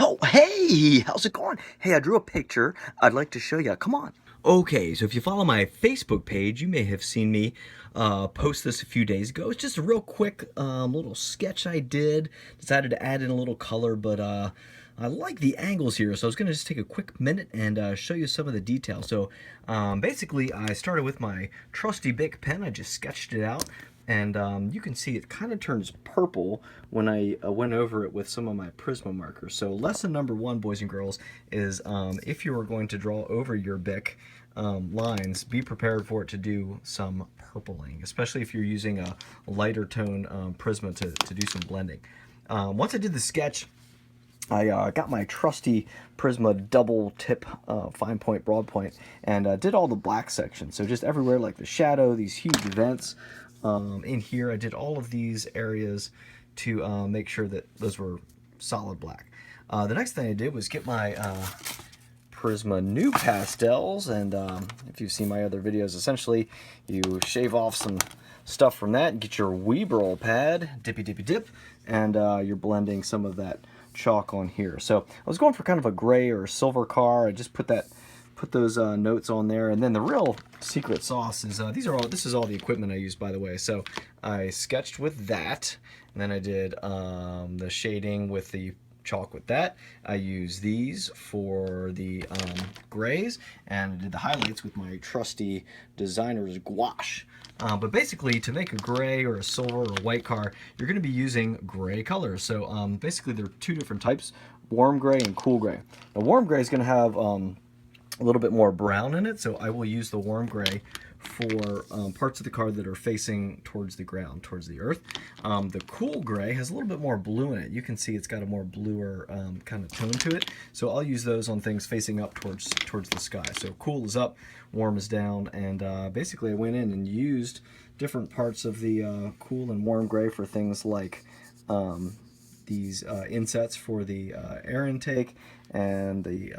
Oh, hey, how's it going? Hey, I drew a picture. I'd like to show you. Come on. Okay, so if you follow my Facebook page, you may have seen me post this a few days ago. It's just a real quick little sketch I did. Decided to add in a little color, but I like the angles here, so I was going to just take a quick minute and show you some of the details. So basically, I started with my trusty Bic pen. I just sketched it out. And you can see it kind of turns purple when I went over it with some of my Prisma markers. So lesson number one, boys and girls, is if you are going to draw over your Bic lines, be prepared for it to do some purpling, especially if you're using a lighter tone Prisma to do some blending. Once I did the sketch, I got my trusty Prisma double tip fine point, broad point, and did all the black sections. So just everywhere, like the shadow, these huge vents. In here, I did all of these areas to make sure that those were solid black. The next thing I did was get my Prisma new pastels, and if you've seen my other videos, essentially you shave off some stuff from that, get your Weeble pad, dippy dip, and you're blending some of that chalk on here. So I was going for kind of a gray or a silver car. I just put those notes on there, and then the real secret sauce is this is all the equipment I used, by the way. So I sketched with that, and then I did the shading with the chalk with that. I used these for the grays, and I did the highlights with my trusty designer's gouache. But basically, to make a gray or a silver or a white car, you're going to be using gray colors. So basically, there are two different types: warm gray and cool gray. Now, warm gray is going to have a little bit more brown in it, so I will use the warm gray for parts of the car that are facing towards the ground, towards the earth. The cool gray has a little bit more blue in it. You can see it's got a more bluer kind of tone to it, so I'll use those on things facing up towards the sky. So cool is up, warm is down, and basically I went in and used different parts of the cool and warm gray for things like these insets for the air intake and the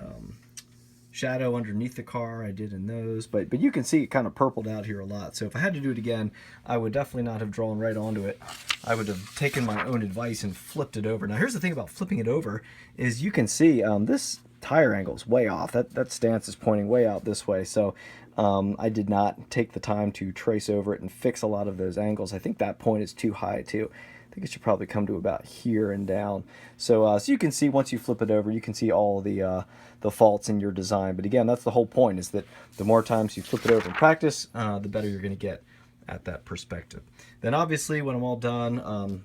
shadow underneath the car. I did in those, but you can see it kind of purpled out here a lot. So if I had to do it again, I would definitely not have drawn right onto it. I would have taken my own advice and flipped it over. Now here's the thing about flipping it over is you can see this tire angle is way off. That stance is pointing way out this way. So I did not take the time to trace over it and fix a lot of those angles. I think that point is too high too. I think it should probably come to about here and down. So you can see once you flip it over, you can see all the faults in your design. But again, that's the whole point, is that the more times you flip it over in practice, the better you're going to get at that perspective. Then obviously when I'm all done,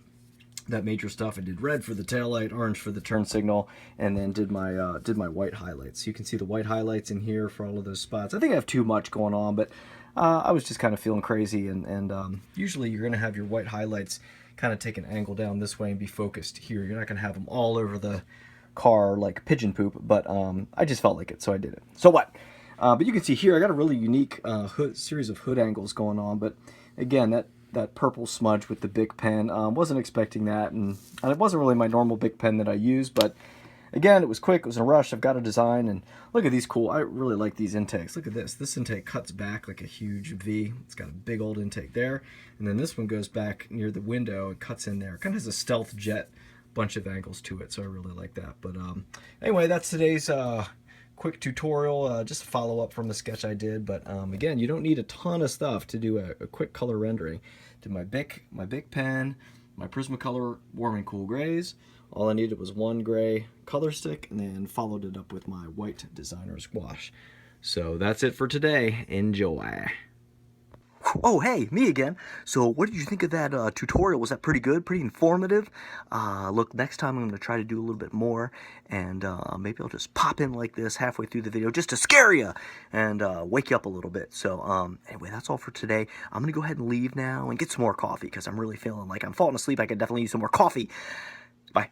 that major stuff, I did red for the taillight, orange for the turn signal, and then did my white highlights. You can see the white highlights in here for all of those spots. I think I have too much going on, but I was just kind of feeling crazy, and usually you're going to have your white highlights kind of take an angle down this way and be focused here. You're not going to have them all over the car like pigeon poop, but I just felt like it, so I did it. So what? But you can see here I got a really unique series of hood angles going on, but again, that purple smudge with the Bic pen, wasn't expecting that, and it wasn't really my normal Bic pen that I use, but again, it was quick, it was in a rush. I've got a design, and look at these cool, I really like these intakes. Look at this. This intake cuts back like a huge V. It's got a big old intake there, and then this one goes back near the window and cuts in there. It kind of has a stealth jet bunch of angles to it, so I really like that. But anyway, that's today's quick tutorial, just a follow-up from the sketch I did. But again, you don't need a ton of stuff to do a quick color rendering. Did my Bic pen, my Prismacolor warm and cool grays. All I needed was one gray color stick, and then followed it up with my white designer's gouache. So that's it for today. Enjoy. Oh, hey, me again. So what did you think of that tutorial? Was that pretty good, pretty informative? Look, next time I'm going to try to do a little bit more, and maybe I'll just pop in like this halfway through the video just to scare you and wake you up a little bit. So anyway, that's all for today. I'm going to go ahead and leave now and get some more coffee because I'm really feeling like I'm falling asleep. I could definitely use some more coffee. Bye.